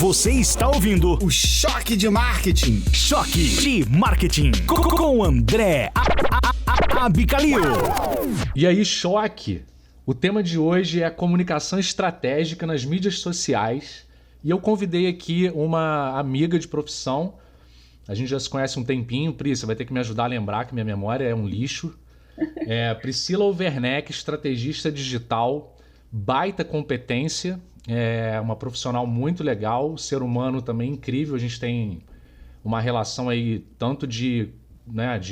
Você está ouvindo o Choque de Marketing. Choque de Marketing com André Abicalil. E aí, choque! O tema de hoje é comunicação estratégica nas mídias sociais. E eu convidei aqui uma amiga de profissão. A gente já se conhece um tempinho. Pri, você vai ter que me ajudar a lembrar que minha memória é um lixo. Priscila Werneck, estrategista digital, baita competência. É uma profissional muito legal, ser humano também incrível. A gente tem uma relação aí tanto de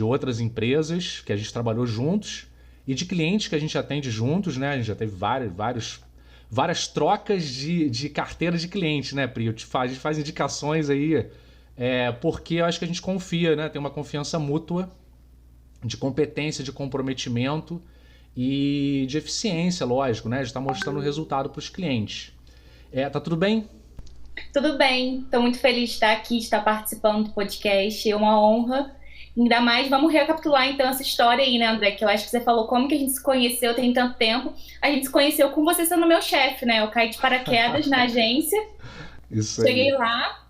outras empresas que a gente trabalhou juntos e de clientes que a gente atende juntos, né? A gente já teve várias trocas de carteira de cliente, né, Pri? A gente faz indicações aí porque eu acho que a gente confia, né? Tem uma confiança mútua de competência, de comprometimento e de eficiência, lógico, né? De estar mostrando o resultado para os clientes. Tá tudo bem? Tudo bem, estou muito feliz de estar aqui, de estar participando do podcast, é uma honra. Ainda mais, vamos recapitular então essa história aí, né, André? Que eu acho que você falou como que a gente se conheceu tem tanto tempo. A gente se conheceu com você sendo meu chefe, né? Eu caí de paraquedas na agência, Isso aí. Cheguei lá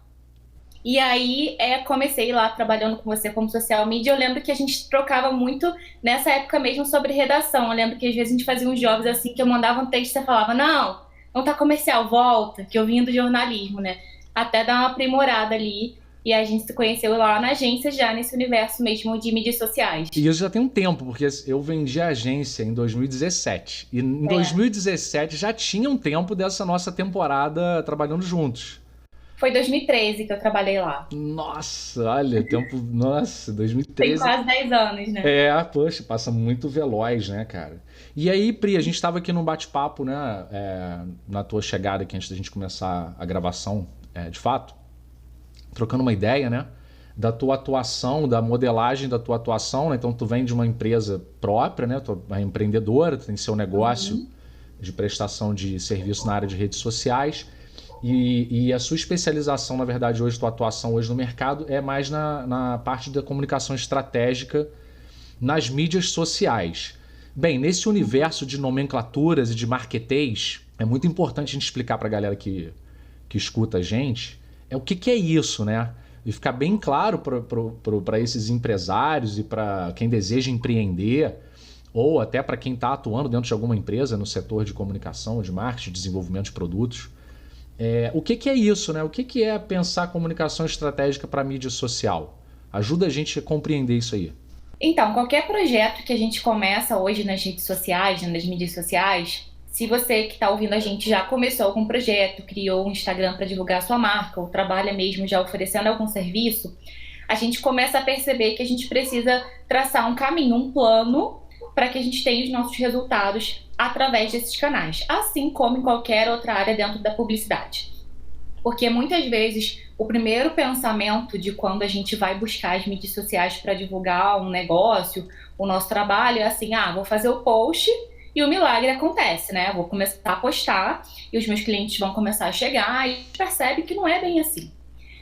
e aí comecei lá trabalhando com você como social media. Eu lembro que a gente trocava muito nessa época mesmo sobre redação. Eu lembro que às vezes a gente fazia uns jobs assim que eu mandava um texto e você falava, não tá comercial, volta, que eu vim do jornalismo, né? Até dar uma aprimorada ali. E a gente se conheceu lá na agência, já nesse universo mesmo de mídias sociais. E isso já tem um tempo, porque eu vendi a agência em 2017. E em 2017 já tinha um tempo dessa nossa temporada trabalhando juntos. Foi 2013 que eu trabalhei lá. Nossa, olha, tempo... Nossa, 2013... Tem quase 10 anos, né? Poxa, passa muito veloz, né, cara? E aí, Pri, a gente estava aqui num bate-papo, né, na tua chegada aqui antes da gente começar a gravação, de fato, trocando uma ideia, né, da tua atuação, da modelagem da tua atuação, né? Então tu vem de uma empresa própria, né, tu é empreendedora, tu tem seu negócio de prestação de serviço na área de redes sociais e a sua especialização, na verdade, hoje, tua atuação hoje no mercado é mais na parte da comunicação estratégica nas mídias sociais. Bem, nesse universo de nomenclaturas e de marketês, é muito importante a gente explicar para a galera que escuta a gente o que é isso, né? E ficar bem claro para esses empresários e para quem deseja empreender ou até para quem está atuando dentro de alguma empresa no setor de comunicação, de marketing, desenvolvimento de produtos. O que é isso, né? O que é pensar comunicação estratégica para mídia social? Ajuda a gente a compreender isso aí. Então, qualquer projeto que a gente começa hoje nas redes sociais, nas mídias sociais, se você que está ouvindo a gente já começou algum projeto, criou um Instagram para divulgar a sua marca, ou trabalha mesmo já oferecendo algum serviço, a gente começa a perceber que a gente precisa traçar um caminho, um plano, para que a gente tenha os nossos resultados através desses canais, assim como em qualquer outra área dentro da publicidade. Porque muitas vezes o primeiro pensamento de quando a gente vai buscar as mídias sociais para divulgar um negócio, o nosso trabalho é assim, vou fazer o post e o milagre acontece, né? Vou começar a postar e os meus clientes vão começar a chegar e percebe que não é bem assim.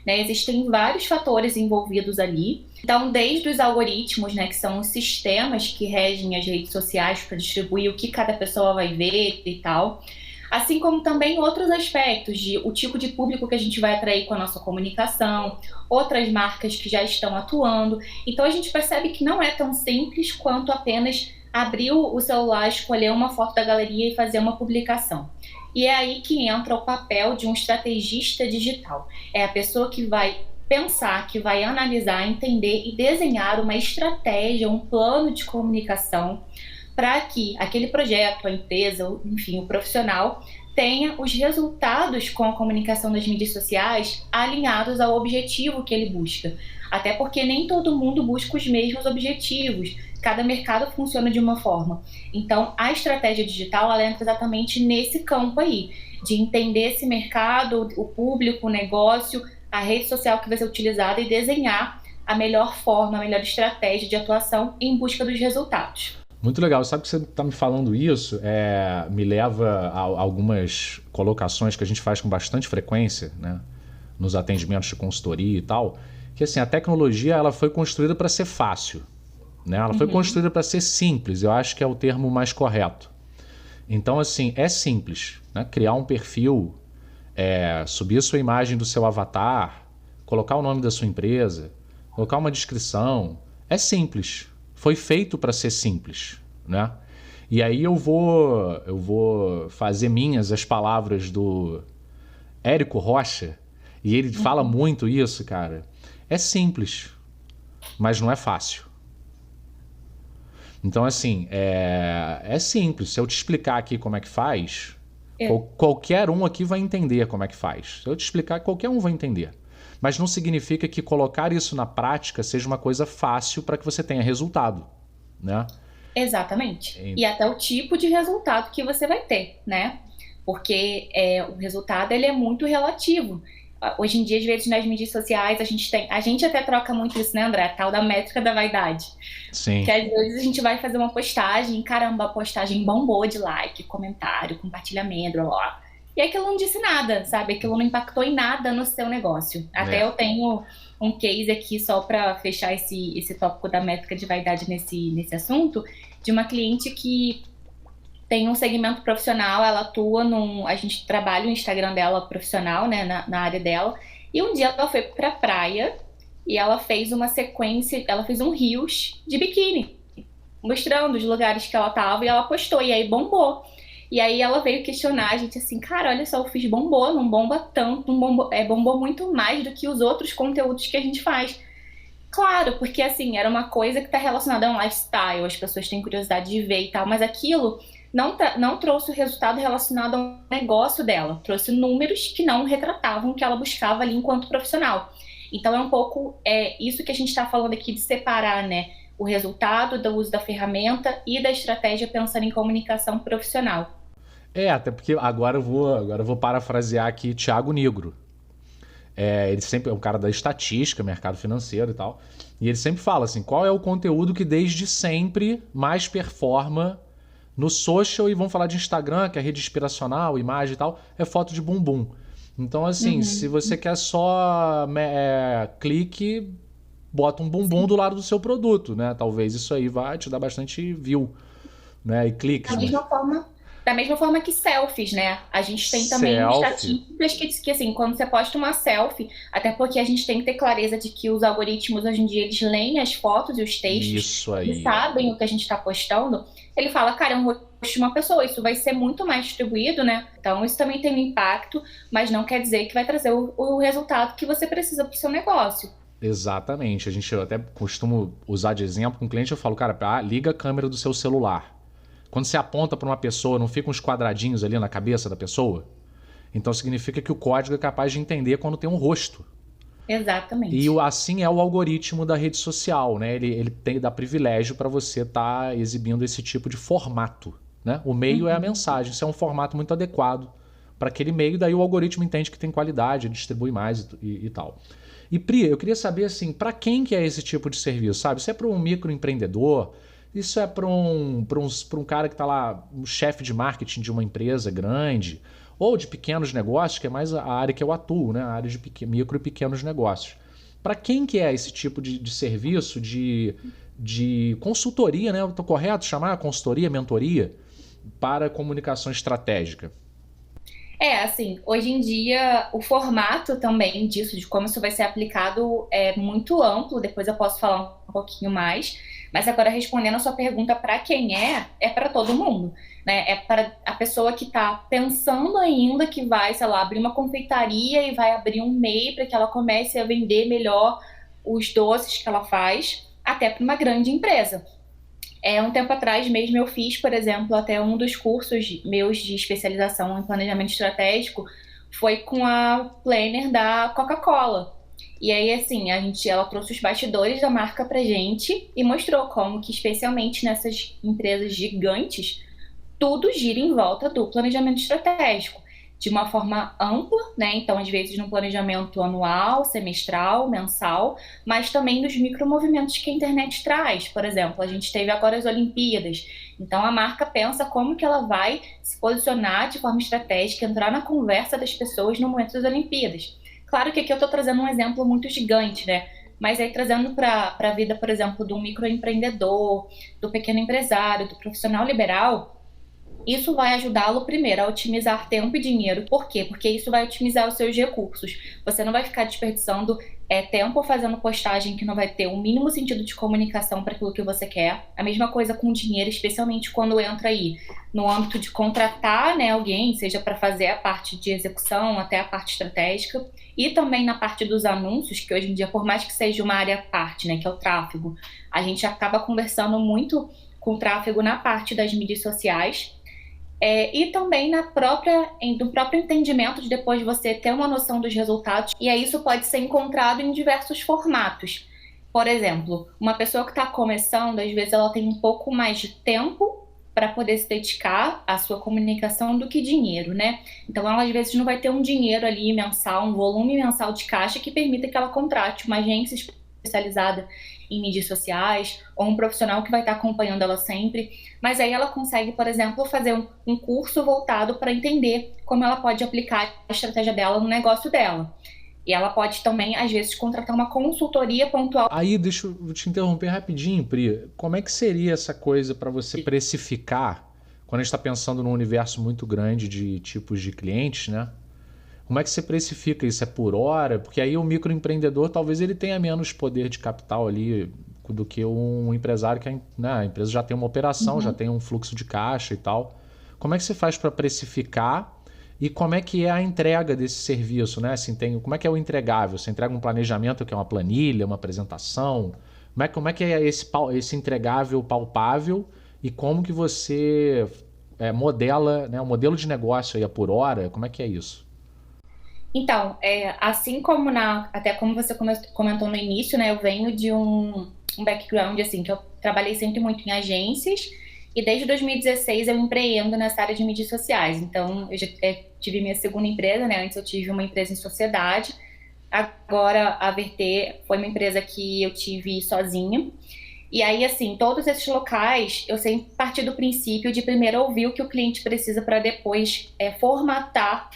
Né? Existem vários fatores envolvidos ali. Então, desde os algoritmos, né, que são os sistemas que regem as redes sociais para distribuir o que cada pessoa vai ver e tal, assim como também outros aspectos de o tipo de público que a gente vai atrair com a nossa comunicação, outras marcas que já estão atuando. Então, a gente percebe que não é tão simples quanto apenas abrir o celular, escolher uma foto da galeria e fazer uma publicação. E é aí que entra o papel de um estrategista digital. É a pessoa que vai pensar, que vai analisar, entender e desenhar uma estratégia, um plano de comunicação para que aquele projeto, a empresa, enfim, o profissional tenha os resultados com a comunicação das mídias sociais alinhados ao objetivo que ele busca. Até porque nem todo mundo busca os mesmos objetivos. Cada mercado funciona de uma forma. Então, a estratégia digital, ela entra exatamente nesse campo aí, de entender esse mercado, o público, o negócio, a rede social que vai ser utilizada e desenhar a melhor forma, a melhor estratégia de atuação em busca dos resultados. Muito legal. Sabe que você está me falando isso? Me leva a algumas colocações que a gente faz com bastante frequência, né, nos atendimentos de consultoria e tal, que assim, a tecnologia ela foi construída para ser fácil. Né? Ela foi construída para ser simples, eu acho que é o termo mais correto. Então, assim, é simples, né? Criar um perfil subir a sua imagem do seu avatar, colocar o nome da sua empresa, colocar uma descrição. É simples. Foi feito para ser simples, né? E aí eu vou fazer minhas as palavras do Érico Rocha, e ele fala muito isso, cara. É simples, mas não é fácil. Então, assim, é simples. Se eu te explicar aqui como é que faz, qualquer um aqui vai entender como é que faz. Se eu te explicar, qualquer um vai entender. Mas não significa que colocar isso na prática seja uma coisa fácil para que você tenha resultado, né? Exatamente. E até o tipo de resultado que você vai ter, né? Porque o resultado ele é muito relativo. Hoje em dia, às vezes, nas mídias sociais, a gente até troca muito isso, né, André? A tal da métrica da vaidade. Sim. Que às vezes a gente vai fazer uma postagem, caramba, a postagem bombou de like, comentário, compartilhamento, blá, blá. E aquilo não disse nada, sabe? Aquilo não impactou em nada no seu negócio. Até eu tenho um case aqui só para fechar esse tópico da métrica de vaidade nesse assunto, de uma cliente que tem um segmento profissional, ela atua a gente trabalha o Instagram dela profissional, né, na área dela, e um dia ela foi pra praia e ela fez uma sequência, ela fez um reels de biquíni, mostrando os lugares que ela tava, e ela postou, e aí bombou. E aí ela veio questionar a gente assim, cara, olha só, eu fiz bombou, não bomba tanto, bombou muito mais do que os outros conteúdos que a gente faz. Claro, porque assim, era uma coisa que tá relacionada a um lifestyle, as pessoas têm curiosidade de ver e tal, mas aquilo não trouxe o resultado relacionado ao negócio dela, trouxe números que não retratavam o que ela buscava ali enquanto profissional. Então é um pouco isso que a gente está falando aqui de separar, né, o resultado do uso da ferramenta e da estratégia pensando em comunicação profissional. Até porque agora eu vou parafrasear aqui Thiago Nigro. Ele sempre é um cara da estatística, mercado financeiro e tal, e ele sempre fala assim, qual é o conteúdo que desde sempre mais performa no social, e vamos falar de Instagram, que é rede inspiracional, imagem e tal, é foto de bumbum. Então, assim, se você quer só clique, bota um bumbum do lado do seu produto, né? Talvez isso aí vai te dar bastante view, né? E cliques. Da mesma forma que selfies, né? A gente tem também estatísticas que assim, quando você posta uma selfie, até porque a gente tem que ter clareza de que os algoritmos hoje em dia, eles leem as fotos e os textos e sabem o que a gente está postando. Ele fala, cara, é um rosto de uma pessoa, isso vai ser muito mais distribuído, né? Então isso também tem um impacto, mas não quer dizer que vai trazer o resultado que você precisa para o seu negócio. Exatamente. Eu até costumo usar de exemplo com o cliente, eu falo, cara, liga a câmera do seu celular. Quando você aponta para uma pessoa, não ficam uns quadradinhos ali na cabeça da pessoa? Então significa que o código é capaz de entender quando tem um rosto. Exatamente. E assim é o algoritmo da rede social, né? Ele dá privilégio para você estar exibindo esse tipo de formato, né? O meio é a mensagem, isso é um formato muito adequado para aquele meio, daí o algoritmo entende que tem qualidade, distribui mais e tal. E Pri, eu queria saber assim, para quem que é esse tipo de serviço, sabe? Isso é para um microempreendedor? Isso é para um cara que está lá, um chefe de marketing de uma empresa grande, ou de pequenos negócios, que é mais a área que eu atuo, né? A área de micro e pequenos negócios. Para quem que é esse tipo de serviço, de consultoria, né? Estou correto chamar consultoria, mentoria, para comunicação estratégica? Assim, hoje em dia o formato também disso, de como isso vai ser aplicado, é muito amplo, depois eu posso falar um pouquinho mais. Mas agora, respondendo a sua pergunta, para quem é para todo mundo, né? É para a pessoa que está pensando ainda que vai, sei lá, abrir uma confeitaria e vai abrir um MEI para que ela comece a vender melhor os doces que ela faz, até para uma grande empresa. Um tempo atrás mesmo eu fiz, por exemplo, até um dos cursos meus de especialização em planejamento estratégico foi com a planner da Coca-Cola. E aí, assim, ela trouxe os bastidores da marca pra gente e mostrou como que, especialmente nessas empresas gigantes, tudo gira em volta do planejamento estratégico, de uma forma ampla, né? Então, às vezes, no planejamento anual, semestral, mensal, mas também nos micromovimentos que a internet traz. Por exemplo, a gente teve agora as Olimpíadas. Então, a marca pensa como que ela vai se posicionar de forma estratégica, entrar na conversa das pessoas no momento das Olimpíadas. Claro que aqui eu estou trazendo um exemplo muito gigante, né? Mas aí trazendo para a vida, por exemplo, do microempreendedor, do pequeno empresário, do profissional liberal, Isso vai ajudá-lo, primeiro, a otimizar tempo e dinheiro. Por quê? Porque isso vai otimizar os seus recursos. Você não vai ficar desperdiçando tempo fazendo postagem que não vai ter o mínimo sentido de comunicação para aquilo que você quer. A mesma coisa com dinheiro, especialmente quando entra aí no âmbito de contratar, né, alguém, seja para fazer a parte de execução até a parte estratégica, e também na parte dos anúncios, que hoje em dia, por mais que seja uma área à parte, né, que é o tráfego, a gente acaba conversando muito com o tráfego na parte das mídias sociais. E também no próprio entendimento de depois você ter uma noção dos resultados, e aí isso pode ser encontrado em diversos formatos. Por exemplo, uma pessoa que está começando, às vezes ela tem um pouco mais de tempo para poder se dedicar à sua comunicação do que dinheiro, né? Então ela às vezes não vai ter um dinheiro ali mensal, um volume mensal de caixa que permita que ela contrate uma agência especializada em mídias sociais, ou um profissional que vai estar acompanhando ela sempre, mas aí ela consegue, por exemplo, fazer um curso voltado para entender como ela pode aplicar a estratégia dela no negócio dela. E ela pode também, às vezes, contratar uma consultoria pontual. Aí, deixa eu te interromper rapidinho, Pri. Como é que seria essa coisa para você precificar, quando a gente está pensando num universo muito grande de tipos de clientes, né? Como é que você precifica isso? É por hora? Porque aí o microempreendedor talvez ele tenha menos poder de capital ali do que um empresário que a empresa já tem uma operação, já tem um fluxo de caixa e tal. Como é que você faz para precificar e como é que é a entrega desse serviço, né? Assim, como é que é o entregável? Você entrega um planejamento que é uma planilha, uma apresentação? Como é que é esse entregável palpável e como que você modela, né, o modelo de negócio aí é por hora? Como é que é isso? Então, assim como até como você comentou no início, né, eu venho de um background, assim, que eu trabalhei sempre muito em agências, e desde 2016 eu empreendo nessa área de mídias sociais. Então, eu já tive minha segunda empresa, né, antes eu tive uma empresa em sociedade, agora a VT foi uma empresa que eu tive sozinha. E aí, assim, todos esses locais, eu sempre parti do princípio de primeiro ouvir o que o cliente precisa para depois formatar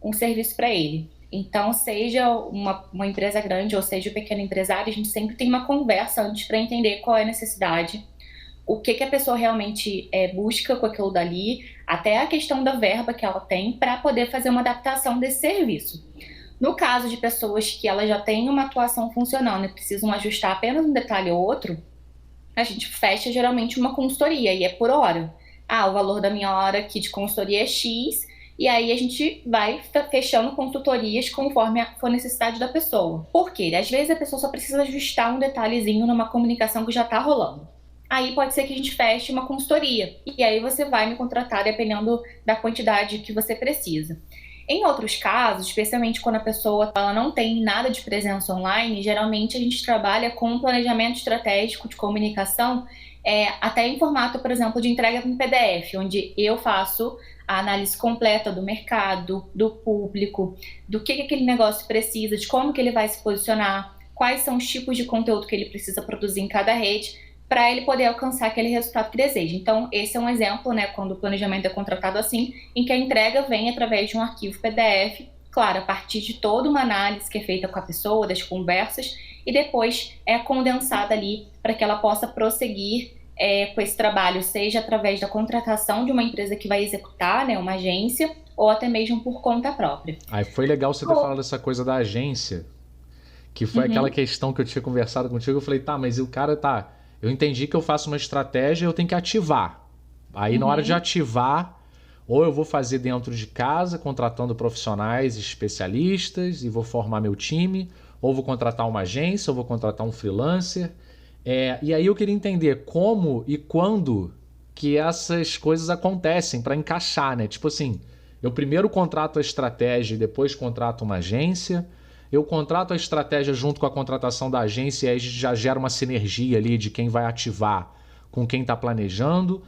um serviço para ele. Então, seja uma empresa grande ou seja o pequeno empresário, a gente sempre tem uma conversa antes para entender qual é a necessidade, o que a pessoa realmente busca com aquilo dali, até a questão da verba que ela tem para poder fazer uma adaptação desse serviço. No caso de pessoas que elas já têm uma atuação funcionando e precisam ajustar apenas um detalhe ou outro, a gente fecha geralmente uma consultoria e é por hora. O valor da minha hora aqui de consultoria é X. E aí a gente vai fechando consultorias conforme for a necessidade da pessoa. Por quê? Às vezes a pessoa só precisa ajustar um detalhezinho numa comunicação que já está rolando. Aí pode ser que a gente feche uma consultoria. E aí você vai me contratar dependendo da quantidade que você precisa. Em outros casos, especialmente quando a pessoa ela não tem nada de presença online, geralmente a gente trabalha com um planejamento estratégico de comunicação, até em formato, por exemplo, de entrega em PDF, onde eu faço a análise completa do mercado, do público, do que aquele negócio precisa, de como que ele vai se posicionar, quais são os tipos de conteúdo que ele precisa produzir em cada rede, para ele poder alcançar aquele resultado que deseja. Então, esse é um exemplo, né, quando o planejamento é contratado assim, em que a entrega vem através de um arquivo PDF, claro, a partir de toda uma análise que é feita com a pessoa, das conversas, e depois é condensada ali para que ela possa prosseguir com esse trabalho, seja através da contratação de uma empresa que vai executar, né, uma agência, ou até mesmo por conta própria. Aí foi legal você ter falado essa coisa da agência, que foi aquela questão que eu tinha conversado contigo. Eu falei, mas o cara eu entendi que eu faço uma estratégia, eu tenho que ativar. Aí na hora de ativar, ou eu vou fazer dentro de casa, contratando profissionais especialistas e vou formar meu time, ou vou contratar uma agência, ou vou contratar um freelancer. E aí eu queria entender como e quando que essas coisas acontecem para encaixar, né? Tipo assim, eu primeiro contrato a estratégia e depois contrato uma agência. Eu contrato a estratégia junto com a contratação da agência e aí já gera uma sinergia ali de quem vai ativar com quem está planejando.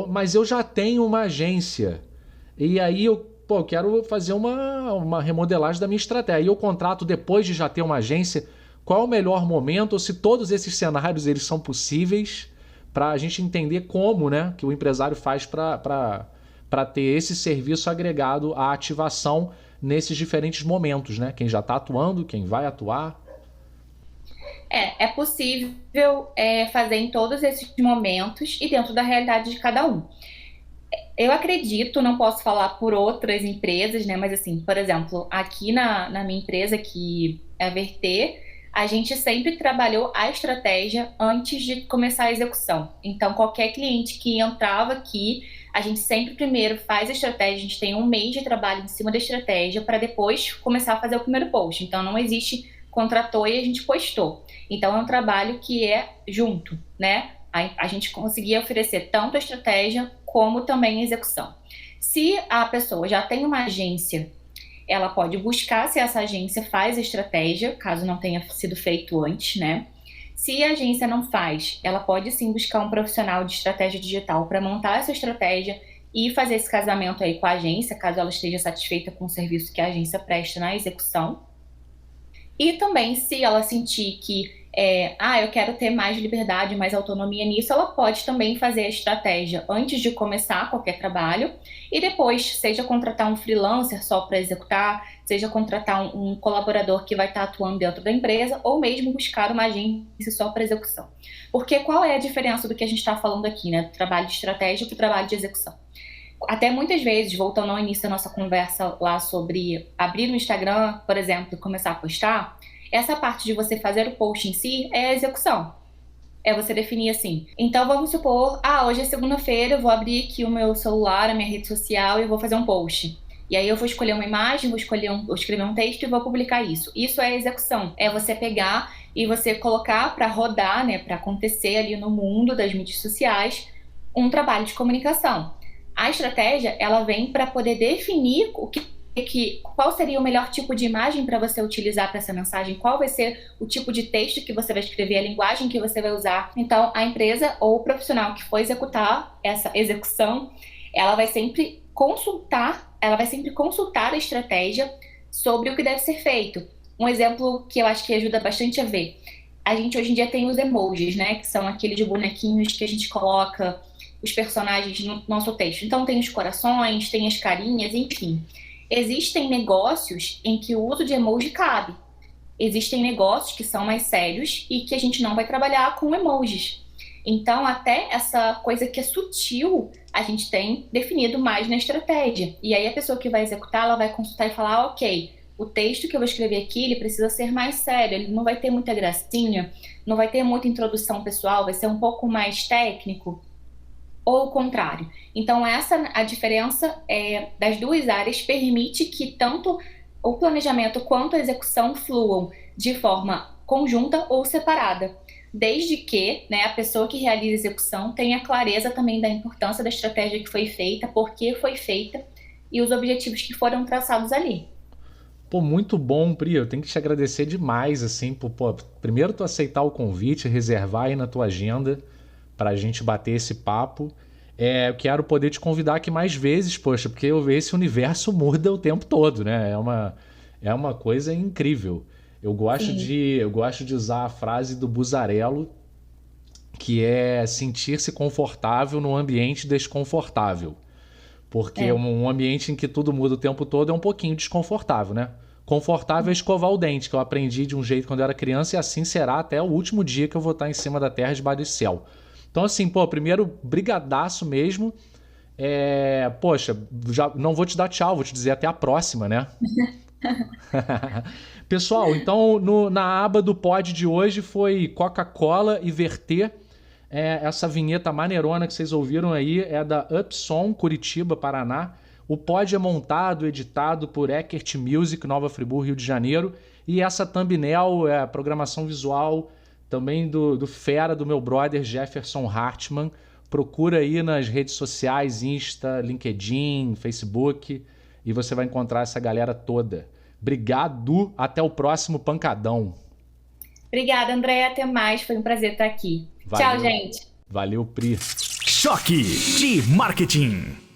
Mas eu já tenho uma agência e aí eu quero fazer uma remodelagem da minha estratégia. Aí eu contrato depois de já ter uma agência. Qual é o melhor momento, ou se todos esses cenários eles são possíveis, para a gente entender como, né, que o empresário faz para ter esse serviço agregado à ativação nesses diferentes momentos, né? Quem já está atuando, quem vai atuar. É possível fazer em todos esses momentos e dentro da realidade de cada um. Eu acredito, não posso falar por outras empresas, né? Mas assim, por exemplo, aqui na minha empresa, que é a Verter, a gente sempre trabalhou a estratégia antes de começar a execução. Então, qualquer cliente que entrava aqui, a gente sempre primeiro faz a estratégia, a gente tem um mês de trabalho em cima da estratégia para depois começar a fazer o primeiro post. Então, não existe contratou e a gente postou. Então, é um trabalho que é junto, né? A gente conseguia oferecer tanto a estratégia como também a execução. Se a pessoa já tem uma agência, ela pode buscar se essa agência faz a estratégia, caso não tenha sido feito antes, né? Se a agência não faz, ela pode sim buscar um profissional de estratégia digital para montar essa estratégia e fazer esse casamento aí com a agência, caso ela esteja satisfeita com o serviço que a agência presta na execução. E também, se ela sentir que eu quero ter mais liberdade, mais autonomia nisso, ela pode também fazer a estratégia antes de começar qualquer trabalho e depois, seja contratar um freelancer só para executar, seja contratar um colaborador que vai estar atuando dentro da empresa ou mesmo buscar uma agência só para execução. Porque qual é a diferença do que a gente está falando aqui, né? Do trabalho de estratégia para o trabalho de execução. Até muitas vezes, voltando ao início da nossa conversa lá sobre abrir o Instagram, por exemplo, e começar a postar, essa parte de você fazer o post em si é a execução. É você definir assim. Então, vamos supor, hoje é segunda-feira, eu vou abrir aqui o meu celular, a minha rede social e eu vou fazer um post. E aí eu vou escolher uma imagem, vou escrever um texto e vou publicar isso. Isso é a execução. É você pegar e você colocar para rodar, né, para acontecer ali no mundo das mídias sociais, um trabalho de comunicação. A estratégia, ela vem para poder definir qual seria o melhor tipo de imagem para você utilizar para essa mensagem, qual vai ser o tipo de texto que você vai escrever, a linguagem que você vai usar. Então, a empresa ou o profissional que for executar essa execução, ela vai sempre consultar a estratégia sobre o que deve ser feito. Um exemplo que eu acho que ajuda bastante a ver. A gente hoje em dia tem os emojis, né, que são aqueles bonequinhos que a gente coloca os personagens no nosso texto. Então, tem os corações, tem as carinhas, enfim. Existem negócios em que o uso de emoji cabe. Existem negócios que são mais sérios e que a gente não vai trabalhar com emojis. Então, até essa coisa que é sutil, a gente tem definido mais na estratégia. E aí, a pessoa que vai executar, ela vai consultar e falar, ok, o texto que eu vou escrever aqui, ele precisa ser mais sério, ele não vai ter muita gracinha, não vai ter muita introdução pessoal, vai ser um pouco mais técnico. Ou o contrário. Então, a diferença das duas áreas permite que tanto o planejamento quanto a execução fluam de forma conjunta ou separada, desde que, né, a pessoa que realiza a execução tenha clareza também da importância da estratégia que foi feita, por que foi feita e os objetivos que foram traçados ali. Pô, muito bom, Pri. Eu tenho que te agradecer demais, assim, primeiro tu aceitar o convite, reservar aí na tua agenda pra gente bater esse papo. Eu quero poder te convidar aqui mais vezes, poxa, porque esse universo muda o tempo todo, né? É uma coisa incrível. Eu gosto de usar a frase do Buzzarello, que é sentir-se confortável num ambiente desconfortável. Porque um ambiente em que tudo muda o tempo todo é um pouquinho desconfortável, né? Confortável é escovar o dente, que eu aprendi de um jeito quando eu era criança, e assim será até o último dia que eu vou estar em cima da terra, debaixo do céu. Então, assim, primeiro, brigadaço mesmo. Poxa, já não vou te dar tchau, vou te dizer até a próxima, né? Pessoal, então, na aba do pod de hoje foi Coca-Cola e Verter. Essa vinheta maneirona que vocês ouviram aí é da Upsom, Curitiba, Paraná. O pod é montado, editado por Eckert Music, Nova Friburgo, Rio de Janeiro. E essa thumbnail é a programação visual também do fera do meu brother Jefferson Hartmann. Procura aí nas redes sociais, Insta, LinkedIn, Facebook, e você vai encontrar essa galera toda. Obrigado, até o próximo pancadão. Obrigada, André, até mais, foi um prazer estar aqui. Valeu. Tchau, gente. Valeu, Pri. Choque de Marketing.